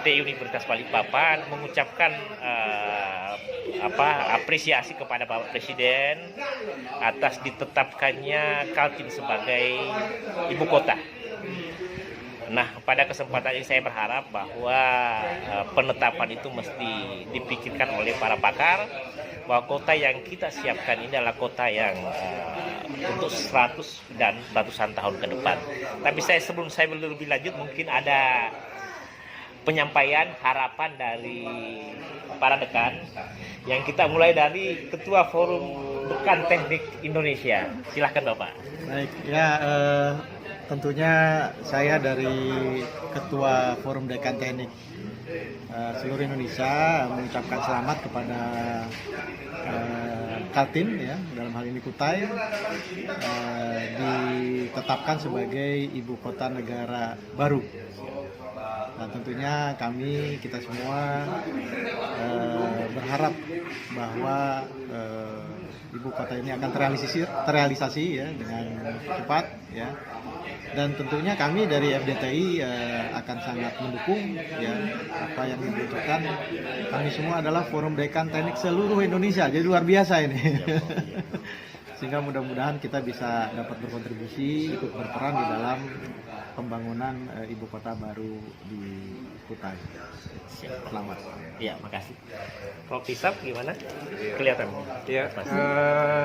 FDI Universitas Balikpapan mengucapkan apresiasi kepada Bapak Presiden atas ditetapkannya Kaltim sebagai ibu kota. Nah, pada kesempatan ini saya berharap bahwa penetapan itu mesti dipikirkan oleh para pakar, bahwa kota yang kita siapkan ini adalah kota yang untuk 100 dan ratusan tahun ke depan. Tapi sebelum saya lebih lanjut, mungkin ada penyampaian harapan dari para dekan, yang kita mulai dari Ketua Forum Dekan Teknik Indonesia. Silahkan Bapak. Baik, ya tentunya saya dari Ketua Forum Dekan Teknik seluruh Indonesia mengucapkan selamat kepada Kaltim, ya, dalam hal ini Kutai, ditetapkan sebagai ibu kota negara baru. Dan tentunya kita semua berharap bahwa ibu kota ini akan terrealisasi ya dengan cepat, ya. Dan tentunya kami dari FDTI akan sangat mendukung ya apa yang dibutuhkan. Kami semua adalah Forum Dekan Teknik seluruh Indonesia, jadi luar biasa ini. Sehingga mudah-mudahan kita bisa dapat berkontribusi, ikut berperan di dalam pembangunan ibu kota baru di Kutai. Selamat. Iya, makasih. Prof. Hisap gimana? Kelihatan? Ya,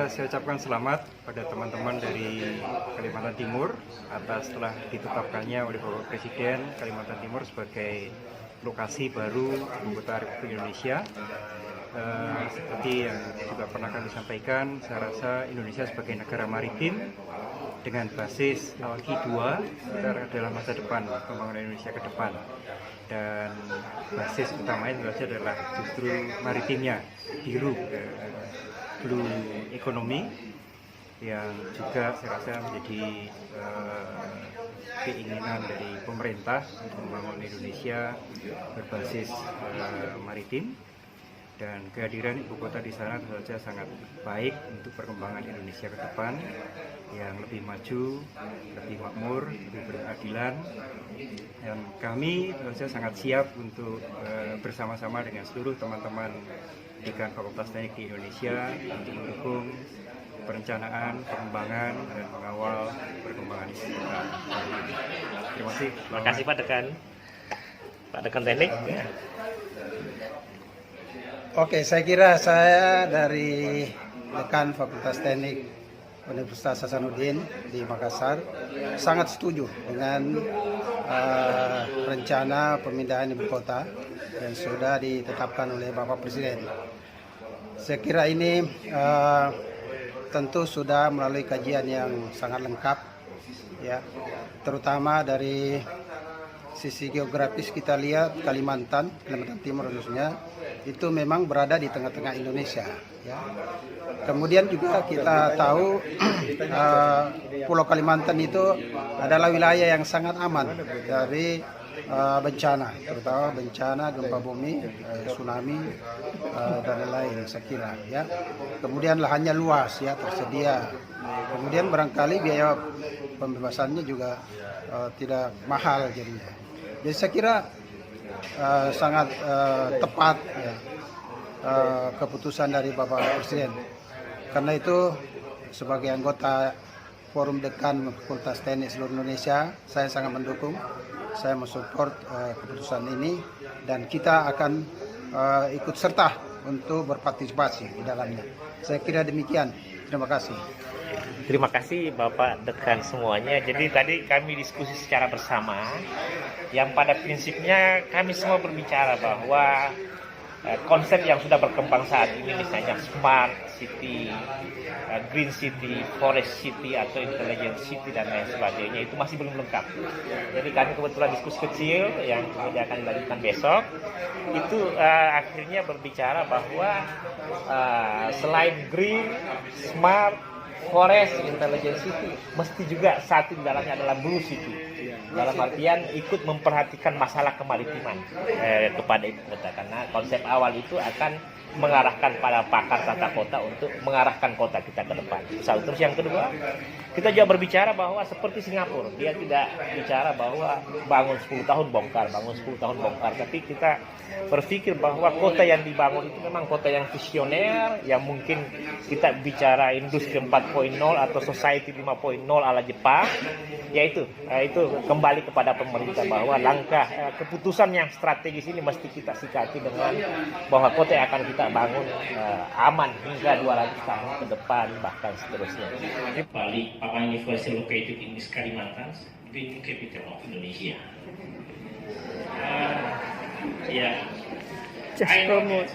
saya ucapkan selamat pada teman-teman dari Kalimantan Timur atas telah ditetapkannya oleh Bapak Presiden Kalimantan Timur sebagai lokasi baru ibu kota Republik Indonesia. Seperti yang juga pernah kami sampaikan, saya rasa Indonesia sebagai negara maritim dengan basis Alki 2 kita adalah masa depan pembangunan Indonesia ke depan, dan basis utamanya adalah justru maritimnya, biru, blue economy, yang juga saya rasa menjadi keinginan dari pemerintah untuk membangun Indonesia berbasis maritim. Dan kehadiran ibu kota di sana tentu saja sangat baik untuk perkembangan Indonesia ke depan yang lebih maju, lebih makmur, lebih berkeadilan. Dan kami tentu saja sangat siap untuk bersama-sama dengan seluruh teman-teman dekan Fakultas Teknik di Indonesia untuk mendukung perencanaan, pengembangan, dan mengawal perkembangan ibu kota. Terima kasih. Terima kasih Pak Dekan. Pak Dekan Teknik. Ya. Oke, saya kira saya dari Dekan Fakultas Teknik Universitas Hasanuddin di Makassar sangat setuju dengan rencana pemindahan ibu kota yang sudah ditetapkan oleh Bapak Presiden. Saya kira ini tentu sudah melalui kajian yang sangat lengkap, ya, terutama dari sisi geografis. Kita lihat Kalimantan Timur khususnya itu memang berada di tengah-tengah Indonesia, ya. Kemudian juga kita tahu Pulau Kalimantan itu adalah wilayah yang sangat aman dari bencana, terutama bencana gempa bumi, tsunami, dan lain-lain, saya kira, ya. Kemudian lahannya luas, ya, tersedia. Kemudian barangkali biaya pembebasannya juga tidak mahal jadinya. Jadi saya kira sangat tepat, ya, keputusan dari Bapak Presiden. Karena itu sebagai anggota Forum Dekan Fakultas Teknik seluruh Indonesia, saya sangat mendukung, saya mensupport keputusan ini, dan kita akan ikut serta untuk berpartisipasi di dalamnya. Saya kira demikian. Terima kasih. Terima kasih Bapak Dekan semuanya. Jadi tadi kami diskusi secara bersama, yang pada prinsipnya kami semua berbicara bahwa konsep yang sudah berkembang saat ini, misalnya smart city, green city, forest city, atau intelligent city, dan lain sebagainya, itu masih belum lengkap. Jadi kami kebetulan diskusi kecil yang kemudian akan dilanjutkan besok, itu akhirnya berbicara bahwa selain green, smart, forest, intelligent city, mesti juga satu di dalamnya adalah blue city. dalam artian ikut memperhatikan masalah kemaritiman kepada ibu kota, karena konsep awal itu akan mengarahkan para pakar tata kota untuk mengarahkan kota kita ke depan. Satu. Terus yang kedua, kita juga berbicara bahwa seperti Singapura, dia tidak bicara bahwa bangun 10 tahun bongkar, tapi kita berpikir bahwa kota yang dibangun itu memang kota yang visioner, yang mungkin kita bicara industri 4.0 atau society 5.0 ala Jepang, yaitu itu kembali kepada pemerintah bahwa langkah keputusan yang strategis ini mesti kita sikapi dengan bahwa kota yang akan kita bangun aman hingga 200 tahun ke depan bahkan seterusnya. Bali, Papua University located in East Kalimantan, the capital of Indonesia. Just promote.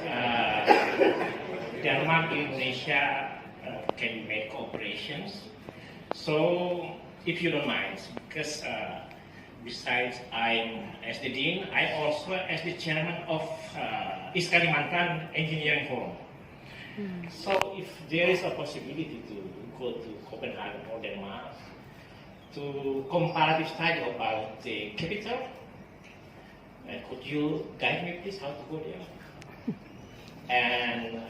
Denmark, Indonesia can make cooperations. So, if you don't mind, because besides I'm as the dean, I also as the chairman of East Kalimantan Engineering Forum. So if there is a possibility to go to Copenhagen or Denmark to comparative study about the capital, could you guide me please how to go there? And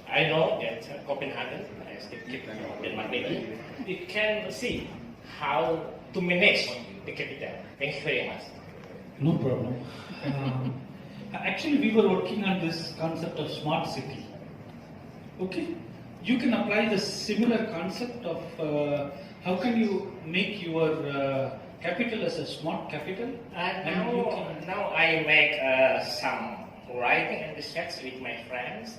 I know that Copenhagen as the capital of Denmark, maybe it can see how to manage the capital. Thank you very much. No problem. Actually, we were working on this concept of smart city. Okay, you can apply the similar concept of how can you make your capital as a smart capital. Now I make some writing and research with my friends,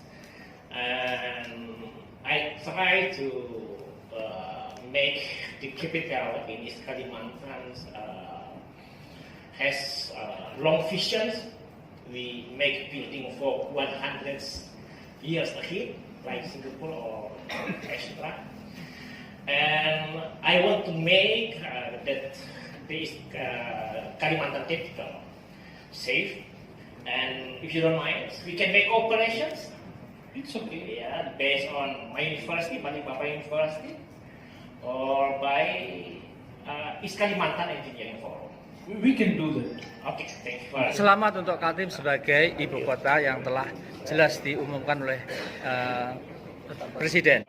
and I try to make the capital in East Kalimantan has long visions. We make building for 100 years ahead, like Singapore or etc. And I want to make that this Kalimantan capital safe. And if you don't mind, we can make operations. It's okay. Yeah, based on my university, Balikpapan University, or by East Kalimantan Engineering Forum. We can do that. Okay, thank you. Selamat untuk Kaltim sebagai ibu kota yang telah jelas diumumkan oleh Presiden.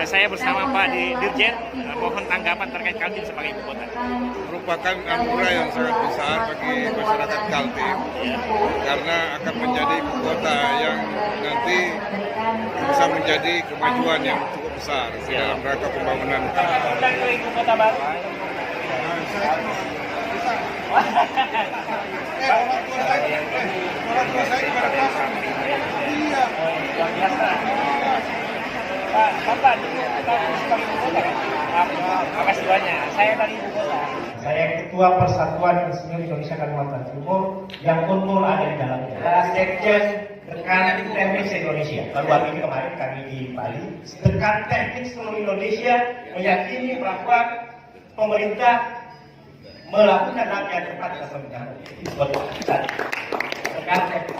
Saya bersama Pak Dirjen, mohon tanggapan terkait Kaltim sebagai ibu kota. Merupakan anugerah yang sangat besar bagi masyarakat Kaltim, karena akan menjadi ibu kota yang nanti bisa menjadi kemajuan yang cukup besar dalam rangka pembangunan. Undang ke ibu kota baru. Bapak, makasih banyak. Saya dari ibu kota. Saya Ketua Persatuan Insinyur Indonesia Kalimantan Timur yang Unmul ada di dalamnya. Sekjen Dekan Teknik Indonesia. Baru ini kemarin kami di Bali. Dekan Teknik seluruh Indonesia meyakini bahwa pemerintah melakukan langkah cepat dan pembenahan. Dekan Teknik.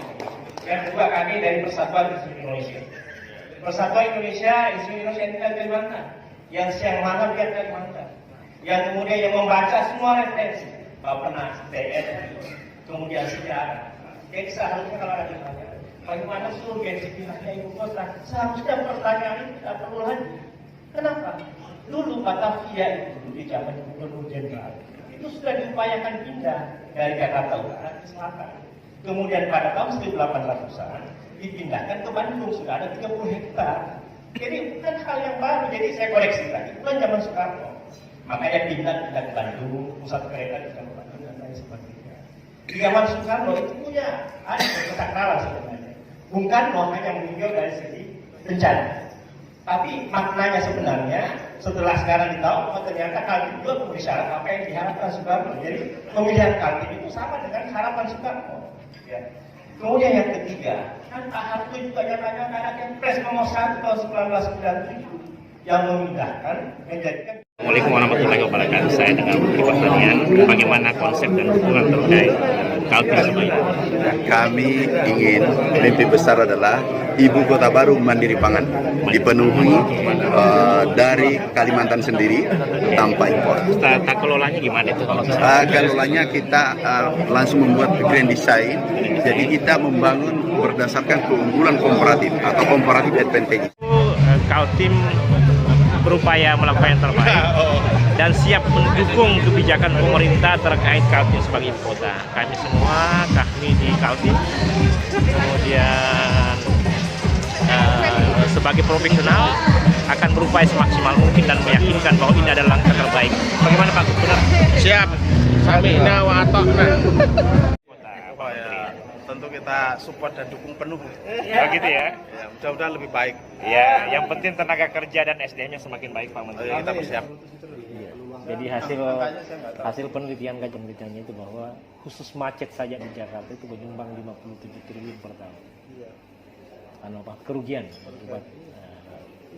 Yang kedua kami dari Persatuan Insinyur Indonesia. Persatuan Indonesia, Insinyur Indonesia ini Kalimantan. Yang siang malam dia Kalimantan. Yang kemudian yang membaca semua referensi, Bapenas, TN, kemudian sejarah. Jadi seharusnya kalau ada ditanya, bagaimana surgensi pindahnya ibu kota? Seharusnya pertanyaan ini tidak perlu lagi. Kenapa? Dulu Batavia itu di zaman Gubernur Jenderal itu sudah diupayakan pindah dari Jakarta Utara ke selatan. Kemudian pada tahun 1800-an dipindahkan ke Bandung, sudah ada 30 hektar. Jadi bukan hal yang baru, jadi saya koreksi lagi, bukan zaman Soekarno. Makanya pindah ke Bandung, pusat kereta di Bandung dan lain sebagainya. Di zaman Soekarno itu punya ada kesakralan sebenarnya. Bung Karno hanya meninjau dari segi bencana. Tapi maknanya sebenarnya setelah sekarang ditahu, ternyata Kaltim juga memberi syarat apa yang diharapkan Soekarno. Jadi pemilihan Kaltim itu sama dengan harapan Soekarno. Ya. Kemudian yang ketiga, kan Pak Harto juga nyatakan ada Kepres nomor 1 tahun 1997 yang memindahkan menjadikan. Assalamualaikum warahmatullahi wabarakatuh. Saya dengan Menteri Pertanian, bagaimana konsep dan dukungan terkait Kaltim sebagai ibu kota? Kami ingin mimpi besar adalah ibu kota baru mandiri pangan, dipenuhi dari Kalimantan sendiri tanpa impor. Tata kelolanya gimana itu? Kelolanya kita langsung membuat grand design, jadi kita membangun berdasarkan keunggulan komparatif atau komparatif advantage. Kaltim berupaya melakukan yang terbaik dan siap mendukung kebijakan pemerintah terkait Kaltim sebagai ibu kota. Kami di Kaltim, kemudian sebagai profesional akan berupaya semaksimal mungkin dan meyakinkan bahwa ini adalah langkah terbaik. Bagaimana Pak Gubernur? Siap. Samina wa atokna. Tentu kita support dan dukung penuh. Begitu ya? Ya, mudah-mudahan lebih baik. Ya, yang penting tenaga kerja dan SDM-nya semakin baik Pak Menteri. Kita bersiap. Jadi hasil penelitian kajian-kajiannya itu bahwa khusus macet saja di Jakarta itu menyumbang 57 triliun per tahun. Kerugian akibat.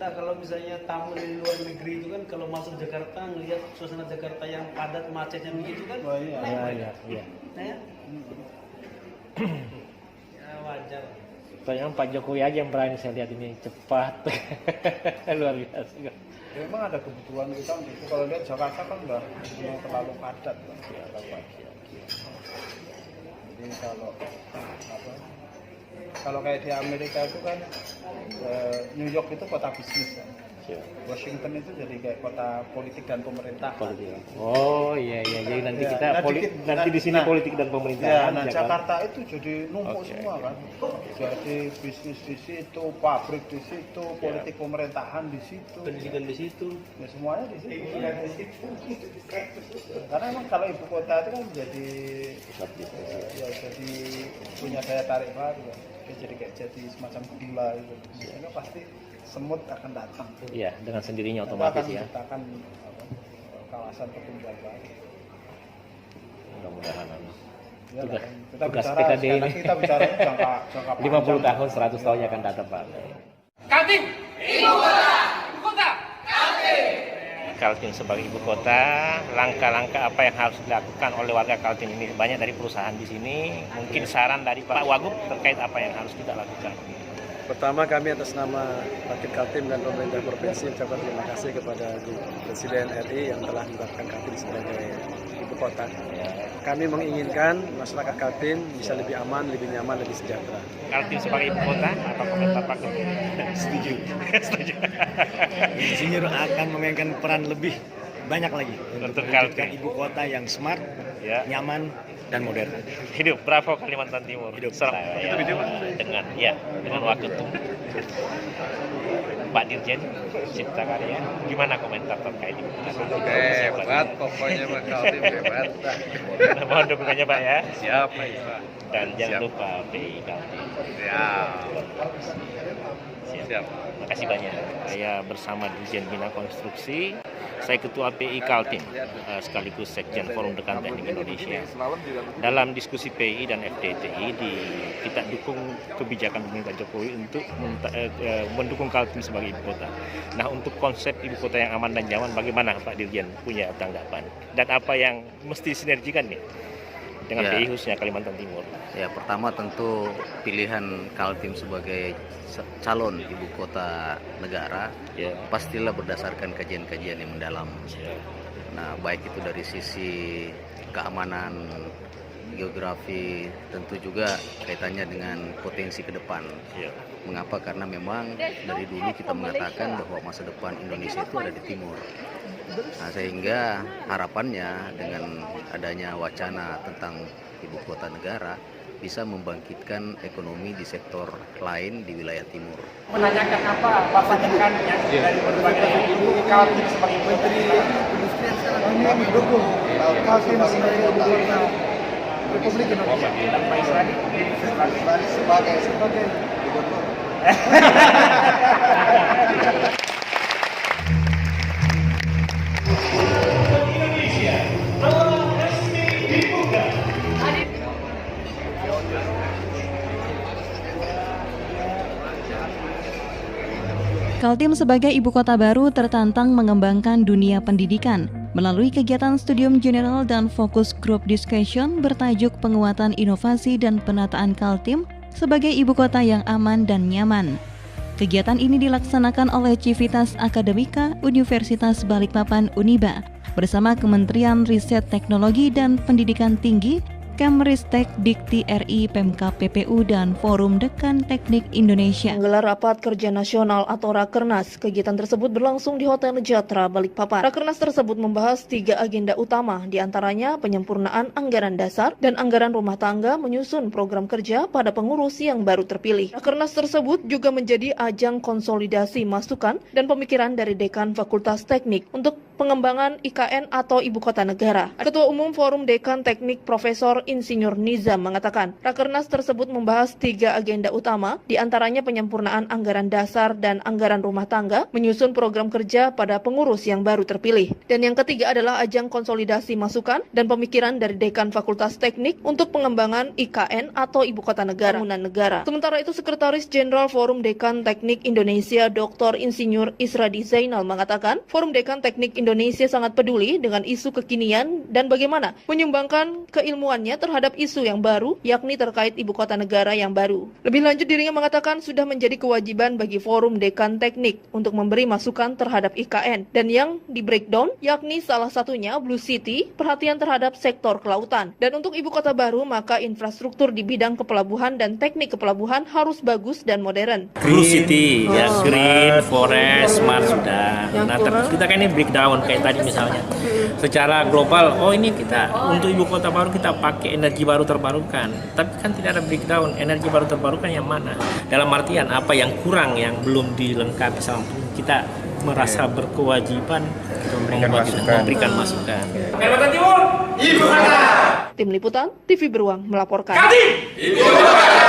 Nah, kalau misalnya tamu dari luar negeri itu kan kalau masuk Jakarta ngelihat suasana Jakarta yang padat macetnya begitu kan? Iya. Ya, wajar. Soalnya Pak Jokowi aja yang berani saya lihat ini cepat, luar biasa. Ya, memang ada kebutuhan kita untuk itu. Kalau lihat Jakarta kan udah terlalu padat. Jadi kalau kayak di Amerika itu kan New York itu kota bisnis kan. Washington itu jadi kayak kota politik dan pemerintah. Oh iya, jadi nanti kita nanti di sini politik dan pemerintahan. Ya, Jakarta itu jadi numpuk semua kan. Jadi bisnis di situ, pabrik di situ, politik pemerintahan di situ, pendidikan di situ, ya semuanya di situ. Karena emang kalau ibu kota itu kan jadi punya daya tarik baru kan. Jadi semacam gula itu. Ini pasti semut akan datang. Iya, dengan sendirinya otomatis ya. Menciptakan kawasan pertumbuhan baru. Mudah-mudahan. Ya, Tugas PKD ini. Kita bicara jangka 50 tahun, 100 tahun yang akan datang Pak. Kaltim, ibu kota, Kaltim. Kaltim sebagai ibu kota, langkah-langkah apa yang harus dilakukan oleh warga Kaltim ini banyak dari perusahaan di sini. Mungkin saran dari Pak Wagub terkait apa yang harus kita lakukan. Pertama, kami atas nama Rakyat Kaltim dan pemerintah provinsi ucapkan terima kasih kepada Presiden RI yang telah menetapkan Kaltim sebagai ibu kota. Kami menginginkan masyarakat Kaltim bisa lebih aman, lebih nyaman, lebih sejahtera. Kaltim sebagai ibu kota, apa komentar Pak? Setuju. Insinyur akan memainkan peran lebih banyak lagi untuk mewujudkan ibu kota yang smart, nyaman, dan modern. Hidup Bravo Kalimantan Timur. Hidup. Dengan waktu itu. Pak Dirjen Cipta Karya, gimana komentar terkait ini? Hebat, pokoknya Pak Kaltim hebat. Mohon dukungannya Pak ya. Siap Pak. Dan jangan lupa PI Kaltim. Siap. Terima kasih banyak. Saya bersama Dirjen Bina Konstruksi. Saya Ketua PI Kaltim, sekaligus Sekjen Forum Dekan Teknik Indonesia. Dalam diskusi PI dan FDTI, kita dukung kebijakan pemerintah Jokowi untuk mendukung Kaltim sebagai ibu kota. Nah, untuk konsep ibu kota yang aman dan nyaman, bagaimana Pak Dirjen punya tanggapan? Dan apa yang mesti sinergikan nih dengan PI khususnya Kalimantan Timur? Ya, pertama tentu pilihan Kaltim sebagai calon ibu kota negara pastilah berdasarkan kajian-kajian yang mendalam. Nah, baik itu dari sisi keamanan, geografi, tentu juga kaitannya dengan potensi ke depan. Mengapa? Karena memang dari dulu kita mengatakan bahwa masa depan Indonesia itu ada di timur. Nah, sehingga harapannya dengan adanya wacana tentang ibu kota negara bisa membangkitkan ekonomi di sektor lain di wilayah timur. Menanyakan apa Bapak tekannya dari berbagai ibu Kaltim sebagai menteri mendukung Kaltim sebagai ibu kota Republik Indonesia. Dan Pak Isradi sebagai gubernur. Kaltim sebagai ibu kota baru tertantang mengembangkan dunia pendidikan. melalui kegiatan Studium General dan Fokus Group Discussion bertajuk Penguatan Inovasi dan Penataan Kaltim sebagai Ibu Kota yang Aman dan Nyaman. Kegiatan ini dilaksanakan oleh Civitas Akademika Universitas Balikpapan Uniba bersama Kementerian Riset Teknologi dan Pendidikan Tinggi, Kemristek Dikti RI, Pemkab PPU, dan Forum Dekan Teknik Indonesia menggelar Rapat Kerja Nasional atau Rakernas. Kegiatan tersebut berlangsung di Hotel Jatra, Balikpapan. Rakernas tersebut membahas 3 agenda utama, diantaranya penyempurnaan anggaran dasar dan anggaran rumah tangga menyusun program kerja pada pengurus yang baru terpilih. Rakernas tersebut juga menjadi ajang konsolidasi masukan dan pemikiran dari Dekan Fakultas Teknik untuk pengembangan IKN atau Ibu Kota Negara. Ketua Umum Forum Dekan Teknik Profesor Insinyur Nizam mengatakan, Rakernas tersebut membahas 3 agenda utama, diantaranya penyempurnaan anggaran dasar dan anggaran rumah tangga, menyusun program kerja pada pengurus yang baru terpilih. Dan yang ketiga adalah ajang konsolidasi masukan dan pemikiran dari Dekan Fakultas Teknik untuk pengembangan IKN atau Ibu Kota Negara, Bangunan Negara. Sementara itu, Sekretaris Jenderal Forum Dekan Teknik Indonesia Dr. Insinyur Isradi Zainal mengatakan, Forum Dekan Teknik Indonesia sangat peduli dengan isu kekinian dan bagaimana menyumbangkan keilmuannya terhadap isu yang baru, yakni terkait Ibu Kota Negara yang baru. Lebih lanjut, dirinya mengatakan sudah menjadi kewajiban bagi Forum Dekan Teknik untuk memberi masukan terhadap IKN, dan yang di breakdown, yakni salah satunya Blue City, perhatian terhadap sektor kelautan. Dan untuk Ibu Kota baru, maka infrastruktur di bidang kepelabuhan dan teknik kepelabuhan harus bagus dan modern. Blue City, ya green, forest, smart sudah. Nah, terus kita kan ini breakdown kayak tadi misalnya. Secara global, oh ini kita untuk Ibu Kota baru kita pakai energi baru terbarukan, tapi kan tidak ada breakdown energi baru terbarukan yang mana, dalam artian apa yang kurang, yang belum dilengkapi sama kita merasa berkewajiban memberikan masukan. Kalimantan Timur, Ibu Kota. Tim Liputan TV Beruang melaporkan. Ibu Kota.